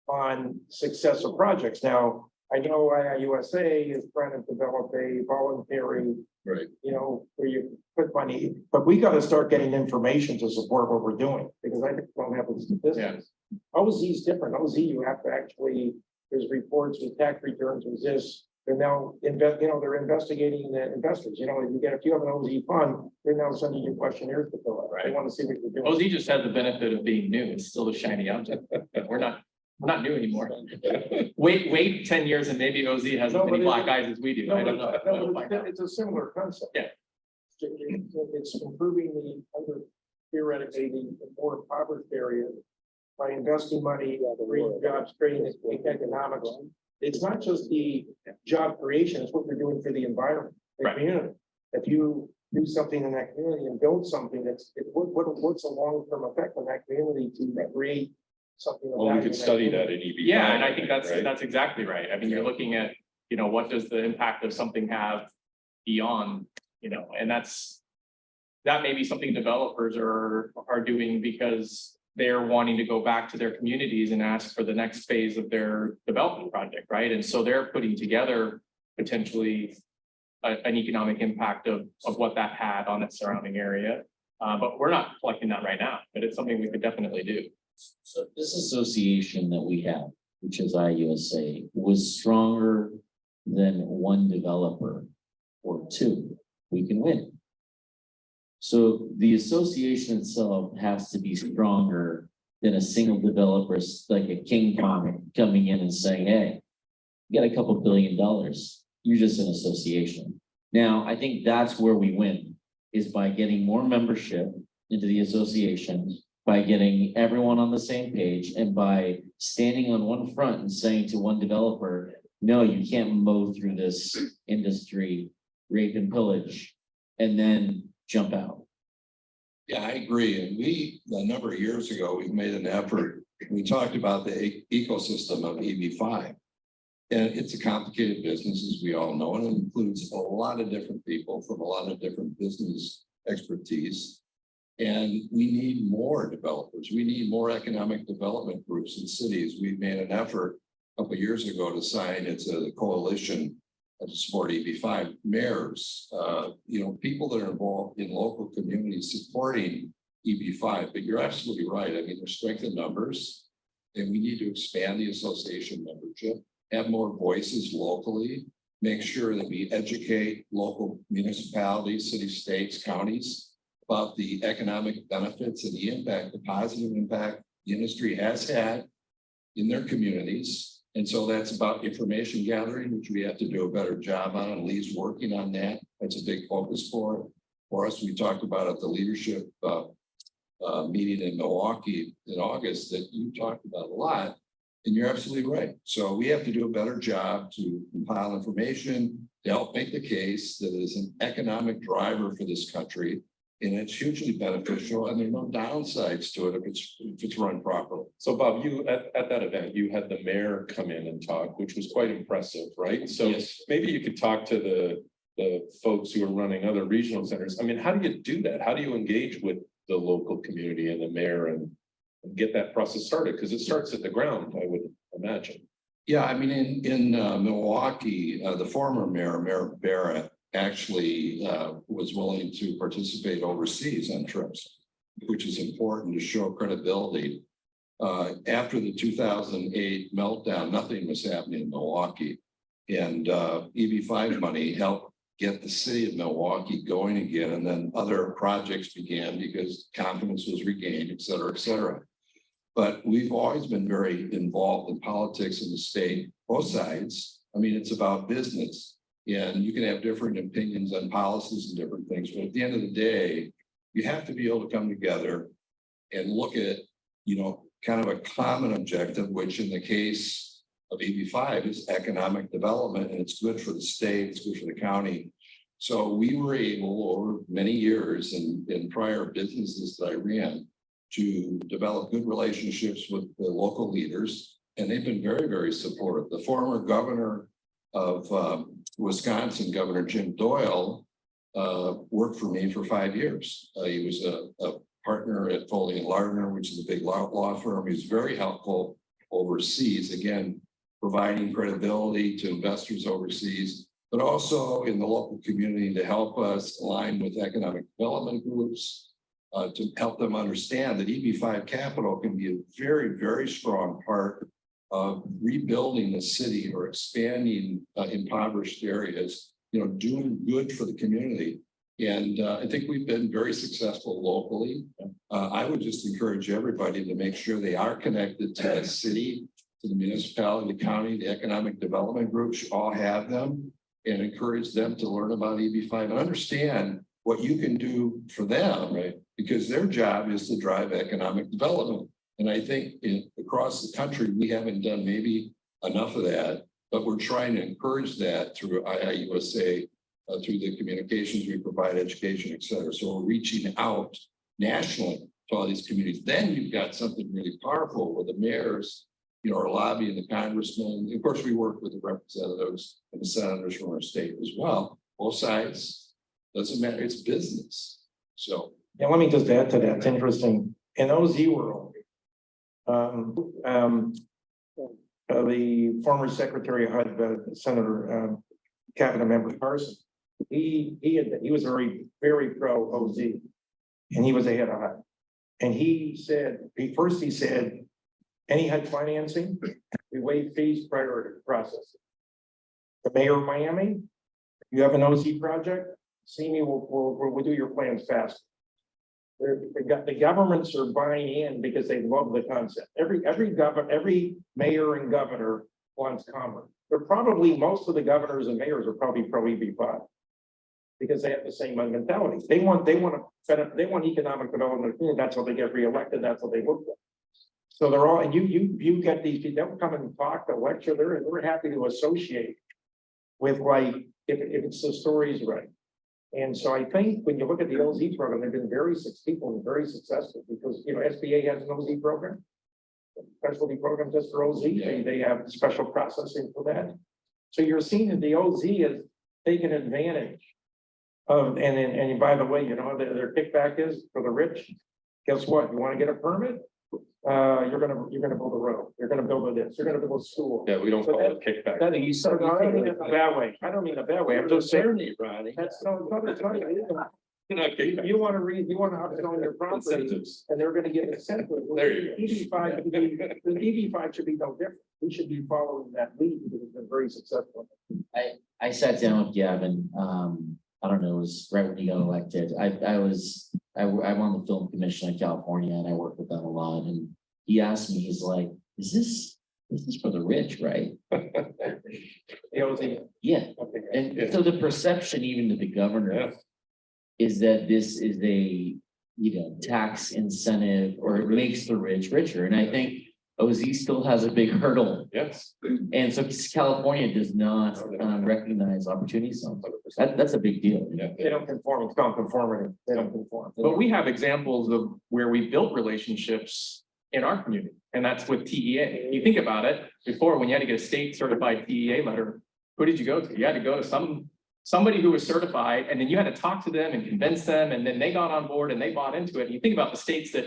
on success of projects. Now, I know IIUSA is trying to develop a voluntary, Right. you know, where you put money, but we got to start getting information to support what we're doing, because I think we don't have the statistics. OZ is different. OZ, you have to actually, there's reports with tax returns, with this. They're now they're investigating the investors. You know, if you have an OZ fund, they're now sending you questionnaires to fill out. They want to see what you're doing. OZ just has the benefit of being new. It's still a shiny object. We're not new anymore. Wait 10 years and maybe OZ has as No, many but black eyes as we do. I don't know. No, but it's a similar concept. Yeah. It's improving the theoretically the more impoverished areas by investing money, creating jobs, creating economics. It's not just the job creation, it's what you're doing for the environment, the Right. community. If you do something in that community and build something what's the long-term effect on that community to create something. of Well, we value could in that study that community? in EB. Yeah, and I think right? that's exactly right. I mean, you're looking at, you know, what does the impact of something have beyond, you know, and that may be something developers are doing because they're wanting to go back to their communities and ask for the next phase of their development project, right? And so they're putting together potentially an economic impact of what that had on its surrounding area. But we're not collecting that right now, but it's something we could definitely do. So this association that we have, which is IUSA, was stronger than one developer or two. We can win. So the association itself has to be stronger than a single developer, like a King Kong coming in and saying, hey, you got a couple $1 billion. You're just an association. Now, I think that's where we win, is by getting more membership into the association, by getting everyone on the same page, and by standing on one front and saying to one developer, no, you can't mow through this industry, rape and pillage, and then jump out. Yeah, I agree. And a number of years ago, we made an effort. We talked about the ecosystem of EB-5. And it's a complicated business, as we all know, and it includes a lot of different people from a lot of different business expertise. And we need more developers. We need more economic development groups in cities. We made an effort a couple of years ago to sign, it's a coalition to support EB-5 mayors, you know, people that are involved in local communities supporting EB-5. But you're absolutely right. I mean, there's strength in numbers, and we need to expand the association membership, have more voices locally, make sure that we educate local municipalities, cities, states, counties about the economic benefits and the impact, the positive impact the industry has had in their communities. And so that's about information gathering, which we have to do a better job on, and Lee's working on that. That's a big focus for us. We talked about at the leadership meeting in Milwaukee in August that you talked about a lot, and you're absolutely right. So we have to do a better job to compile information to help make the case that it is an economic driver for this country. And it's hugely beneficial, and there are no downsides to it if it's run properly. So Bob, you at that event, you had the mayor come in and talk, which was quite impressive, right? So Yes. maybe you could talk to the folks who are running other regional centers. I mean, how do you do that? How do you engage with the local community and the mayor and get that process started? Because it starts at the ground, I would imagine. Yeah, I mean, in Milwaukee, the former mayor, Mayor Barrett, actually was willing to participate overseas on trips, which is important to show credibility. After the 2008 meltdown, nothing was happening in Milwaukee, and EB-5 money helped get the city of Milwaukee going again, and then other projects began because confidence was regained, et cetera, et cetera. But we've always been very involved in politics in the state, both sides. I mean, it's about business. And you can have different opinions on policies and different things, but at the end of the day, you have to be able to come together and look at, you know, kind of a common objective, which in the case of EB-5 is economic development, and it's good for the state, it's good for the county. So we were able over many years in prior businesses that I ran to develop good relationships with the local leaders, and they've been very, very supportive. The former governor of Wisconsin, Governor Jim Doyle, worked for me for 5 years. He was a partner at Foley and Lardner, which is a big law firm. He was very helpful overseas, again, providing credibility to investors overseas, but also in the local community to help us align with economic development groups, to help them understand that EB-5 capital can be a very, very strong part of rebuilding the city or expanding impoverished areas, you know, doing good for the community. And I think we've been very successful locally. I would just encourage everybody to make sure they are connected to the city, to the municipality, the county, the economic development groups, you all have them, and encourage them to learn about EB-5 and understand what you can do for them, right? Because their job is to drive economic development. And I think across the country, we haven't done maybe enough of that, but we're trying to encourage that through IIUSA through the communications, we provide education, et cetera. So we're reaching out nationally to all these communities. Then you've got something really powerful where the mayors, you know, are lobbying the congressmen. Of course, we work with the representatives and the senators from our state as well. Both sides, doesn't matter, it's business. So. Yeah, let me just add to that. It's interesting. In OZ world, the former Secretary of HUD, Senator Cabinet Member Carson, he was very pro OZ, and he was ahead of HUD. And he said, he said, any HUD financing, we waive fees prior to processing. The mayor of Miami, you have an OZ project, see me, we'll do your plans fast. The governments are buying in because they love the concept. Every mayor and governor wants commerce. They're probably, most of the governors and mayors are probably pro EB-5 because they have the same mentality. They want economic development. That's how they get reelected. That's what they look for. So they're all, and you get these people, they'll come and talk, they'll lecture. They're happy to associate with, like, if it's the stories right. And so I think when you look at the OZ program, they've been very successful because, you know, SBA has an OZ program, specialty program just for OZ. They have special processing for that. So you're seeing that the OZ is taking advantage of, and by the way, you know, their kickback is for the rich. Guess what? You want to get a permit? You're gonna build a road. You're gonna build this. You're gonna build a school. Yeah, we don't So call it kickback. I don't mean it in a bad way. I don't mean a bad way. I'm just saying. Ronnie. That's no, it's not. You're not kickback. You want to read, you want to have it on your property, Incentives. and they're gonna get incentive. There you go. EB-5, the EB-5 should be no different. We should be following that lead because it's been very successful. I sat down with Gavin, I don't know, it was right when he got elected. I'm on the film commission in California and I work with them a lot. And he asked me, he's like, this is for the rich, right? The OZ. Yeah. Okay. And so the perception even to the governor Yeah. is that this is a, tax incentive or it makes the rich richer. And I think OZ still has a big hurdle. Yes. And so California does not recognize opportunity zones. That's a big deal. Yeah. They don't conform, it's non-conformity. They don't conform. But we have examples of where we built relationships in our community, and that's with TEA. You think about it, before when you had to get a state certified TEA letter, who did you go to? You had to go to somebody who was certified, and then you had to talk to them and convince them, and then they got on board and they bought into it. And you think about the states that,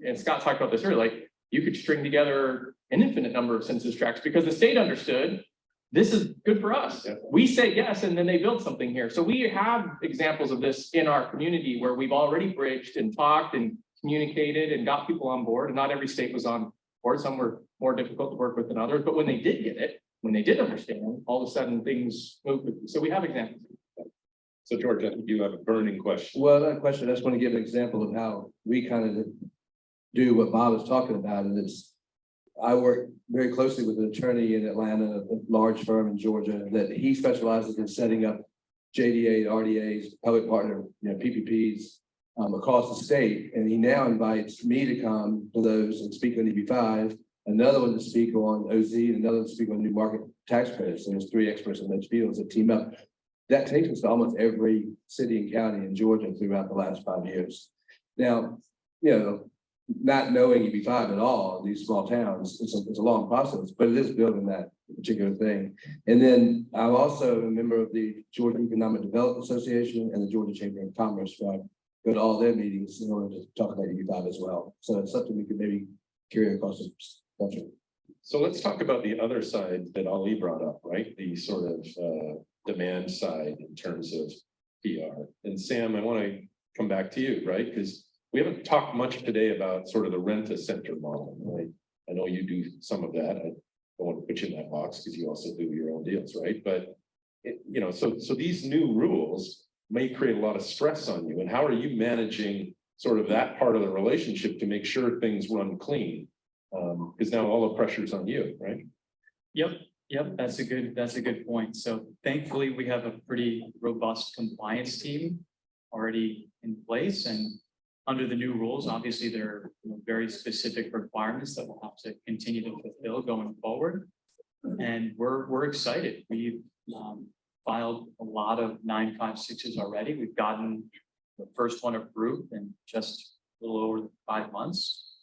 and Scott talked about this earlier, like you could string together an infinite number of census tracts because the state understood this is good for us. Yeah. We say yes, and then they build something here. So we have examples of this in our community where we've already bridged and talked and communicated and got people on board. And not every state was on board. Some were more difficult to work with than others. But when they did get it, when they did understand, all of a sudden things moved. So we have examples. So George, I think you have a burning question. Well, that question, I just want to give an example of how we kind of do what Bob is talking about, and it's, I work very closely with an attorney in Atlanta, a large firm in Georgia, that he specializes in setting up JDA, RDAs, public partner, PPPs across the state, and he now invites me to come to those and speak on EB-5, another one to speak on OZ, and another one to speak on new market tax credits. So there's 3 experts in those fields that team up. That takes us to almost every city and county in Georgia throughout the last 5 years. Now, not knowing EB-5 at all, these small towns, it's a long process, but it is building that particular thing. And then I'm also a member of the Georgia Economic Development Association and the Georgia Chamber of Commerce, so I go to all their meetings in order to talk about EB-5 as well. So it's something we could maybe carry across the country. So let's talk about the other side that Ali brought up, right? The sort of demand side in terms of PR. And Sam, I want to come back to you, right? Because we haven't talked much today about sort of the rent-a-center model, right? I know you do some of that. I don't want to put you in that box because you also do your own deals, right? But so these new rules may create a lot of stress on you. And how are you managing sort of that part of the relationship to make sure things run clean? Because now all the pressure's on you, right? Yep, that's a good point. So thankfully, we have a pretty robust compliance team already in place, and under the new rules, obviously there are very specific requirements that we'll have to continue to fulfill going forward. And we're excited. We've filed a lot of 956s already. We've gotten the first one approved in just a little over 5 months.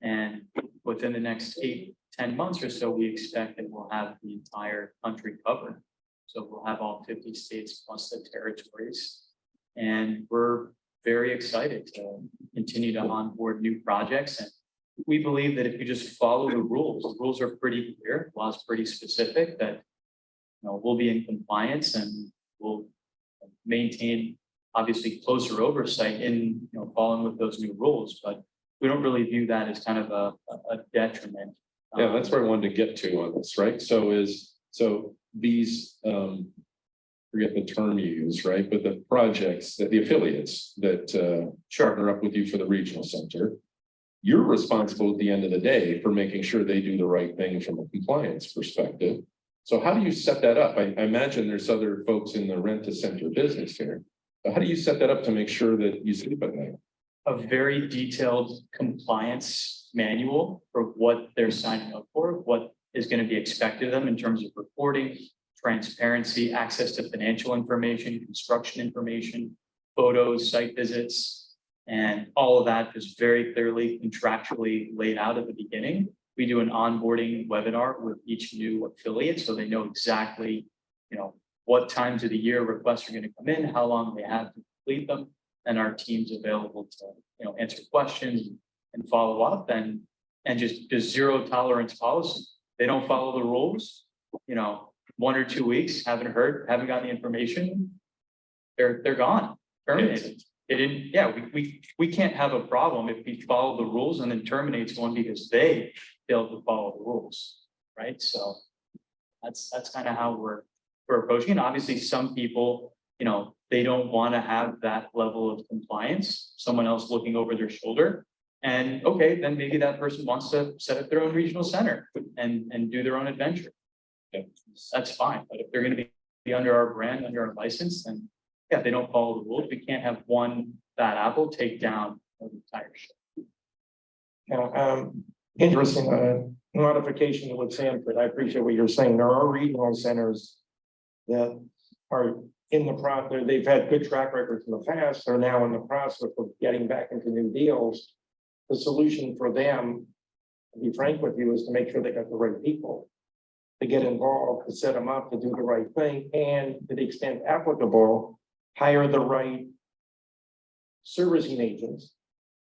And within the next 8-10 months or so, we expect that we'll have the entire country covered. So we'll have all 50 states plus the territories. And we're very excited to continue to onboard new projects. And we believe that if you just follow the rules are pretty clear, law's pretty specific, that we'll be in compliance and we'll maintain obviously closer oversight in following with those new rules, but we don't really view that as kind of a detriment. Yeah, that's where I wanted to get to on this, right? So these, forget the term you use, right? But the projects, that the affiliates that partner up with you for the regional center, you're responsible at the end of the day for making sure they do the right thing from a compliance perspective. So how do you set that up? I imagine there's other folks in the rent-a-center business here. But how do you set that up to make sure that you sleep at night? A very detailed compliance manual for what they're signing up for, what is going to be expected of them in terms of reporting, transparency, access to financial information, construction information, photos, site visits, and all of that is very clearly contractually laid out at the beginning. We do an onboarding webinar with each new affiliate, so they know exactly, what times of the year requests are going to come in, how long they have to complete them, and our team's available to, answer questions and follow up and just zero tolerance policy. They don't follow the rules, 1 or 2 weeks, haven't gotten the information, they're gone, terminated. They didn't, yeah, we can't have a problem if we follow the rules and then terminate someone because they failed to follow the rules, right? So that's kind of how we're approaching. And obviously some people, they don't want to have that level of compliance, someone else looking over their shoulder. And okay, then maybe that person wants to set up their own regional center and do their own adventure. Yeah, that's fine. But if they're going to be under our brand, under our license, then yeah, they don't follow the rules. We can't have one bad apple take down the entire show. Yeah, interesting modification with Sanford. I appreciate what you're saying. There are regional centers that are in the process. They've had good track records in the past. They're now in the process of getting back into new deals. The solution for them, to be frank with you, is to make sure they got the right people to get involved, to set them up, to do the right thing, and to the extent applicable, hire the right servicing agents,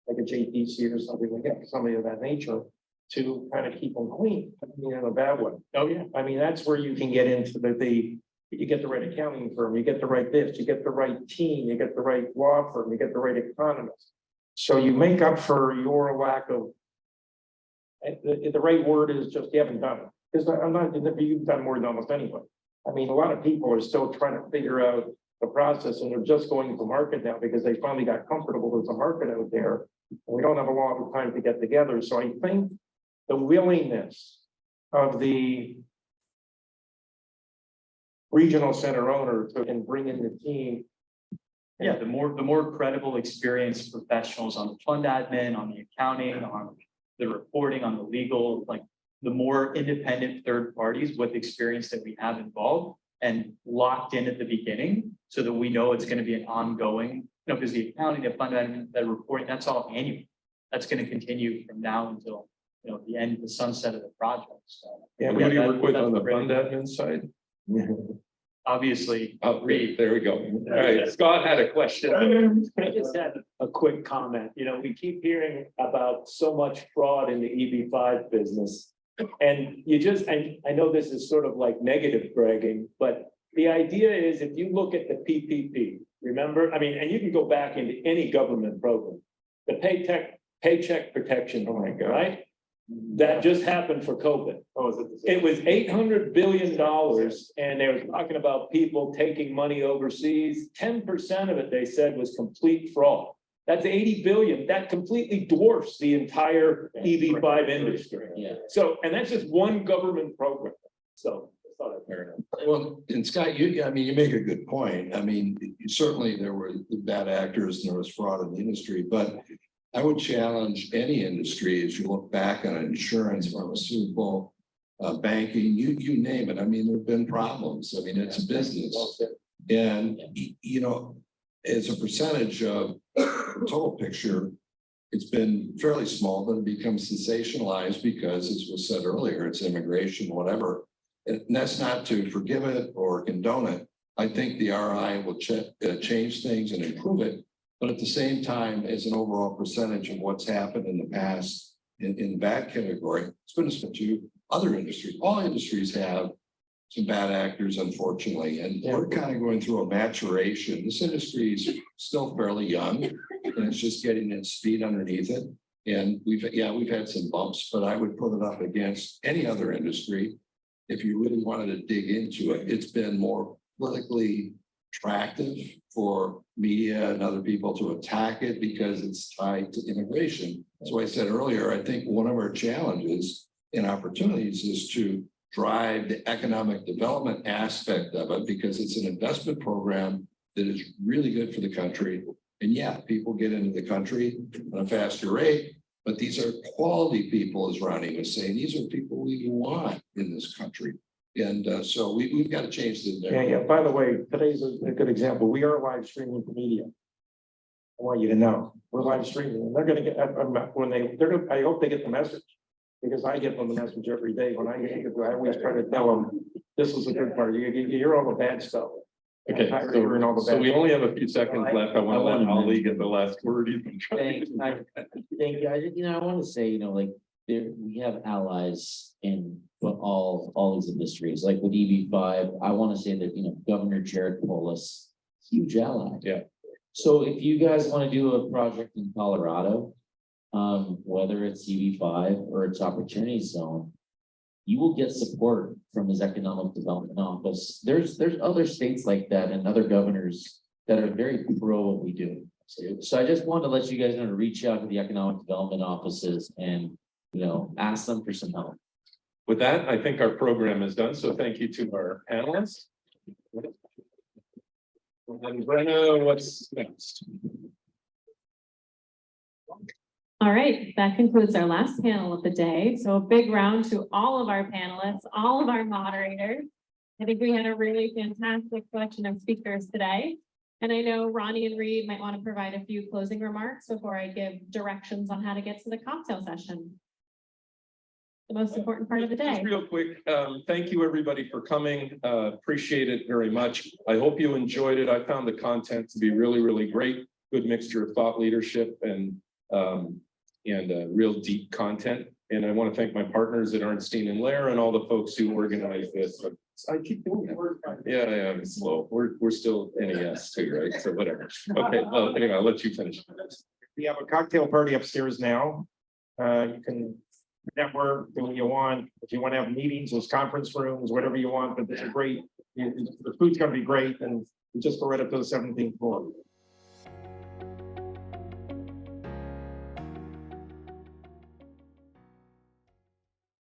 like a JTC or something like that, somebody of that nature, to kind of keep them clean, in a bad way. Oh, yeah. I mean, that's where you can get into you get the right accounting firm, you get the right this, you get the right team, you get the right law firm, you get the right economist. So you make up for your lack of, the right word is just you haven't done it. Because you've done more than almost anybody. I mean, a lot of people are still trying to figure out the process and they're just going to market now because they finally got comfortable there's a market out there. And we don't have a lot of time to get together. So I think the willingness of the regional center owner to bring in the team. Yeah, the more credible, experienced professionals on the fund admin, on the accounting, on the reporting, on the legal, like the more independent third parties with experience that we have involved and locked in at the beginning so that we know it's going to be an ongoing, because the accounting, the fund admin, the reporting, that's all annual. That's going to continue from now until, the end, the sunset of the project. So, Yeah, Who do you work with on the fund admin side? obviously, Reed, there we go. All right, Scott had a question. I just had a quick comment. We keep hearing about so much fraud in the EB-5 business. And I know this is sort of like negative bragging, but the idea is if you look at the PPP, remember, and you can go back into any government program, the paycheck protection, right? That just happened for COVID. It was $800 billion and they were talking about people taking money overseas. 10% of it, they said, was complete fraud. That's 80 billion. That completely dwarfs the entire EB-5 industry. Yeah. So, and that's just one government program. So. Well, and Scott, you make a good point. Certainly there were bad actors and there was fraud in the industry, but I would challenge any industry as you look back on insurance, pharmaceutical, banking, you name it. I mean, there've been problems. I mean, it's business. And, you know, as a percentage of the total picture, it's been fairly small, but it becomes sensationalized because, as was said earlier, it's immigration, whatever. And that's not to forgive it or condone it. I think the RI will change things and improve it. But at the same time, as an overall percentage of what's happened in the past in that category, it's been a to other industries. All industries have some bad actors, unfortunately, and we're kind of going through a maturation. This industry is still fairly young, and it's just getting its feet underneath it. And we've had some bumps, but I would put it up against any other industry. If you really wanted to dig into it, it's been more politically attractive for media and other people to attack it because it's tied to immigration. So I said earlier, I think one of our challenges and opportunities is to drive the economic development aspect of it because it's an investment program that is really good for the country. And yeah, people get into the country on a faster rate, but these are quality people, as Ronnie was saying. These are people we want in this country. And so we've got to change the Yeah, yeah. By the way, today's a good example. We are live streaming for media. I want you to know, we're live streaming, and they're gonna get, I hope they get the message. Because I get them the message every day. When I always try to tell them, this is a good part. You hear all the bad stuff. Okay, I'm tired of hearing all the so bad we stuff. only have a few seconds left. I want to let wanna Ali get the last word. He's been trying. Thank you. I want to say, like, we have allies in all these industries, like with EB-5. I want to say that, Governor Jared Polis, huge ally. Yeah. So if you guys want to do a project in Colorado, whether it's EB-5 or its opportunity zone, you will get support from his economic development office. There's other states like that and other governors that are very pro what we do. So I just wanted to let you guys know to reach out to the economic development offices and, ask them for some help. With that, I think our program is done. So thank you to our panelists. And Brenna, what's next? All right, that concludes our last panel of the day. So a big round to all of our panelists, all of our moderators. I think we had a really fantastic selection of speakers today. And I know Ronnie and Reed might want to provide a few closing remarks before I give directions on how to get to the cocktail session. The most important part of the day. Just real quick, thank you everybody for coming. Appreciate it very much. I hope you enjoyed it. I found the content to be really, really great. Good mixture of thought leadership and real deep content. And I want to thank my partners at Arnstein and Lehr and all the folks who organized this. I keep doing it. Yeah, I'm slow. We're still NES too, right? So whatever. Okay, well, anyway, I'll let you finish. We have a cocktail party upstairs now. You can network, do what you want. If you want to have meetings, there's conference rooms, whatever you want, but it's a great, the food's gonna be great, and you just go right up to the 17th floor.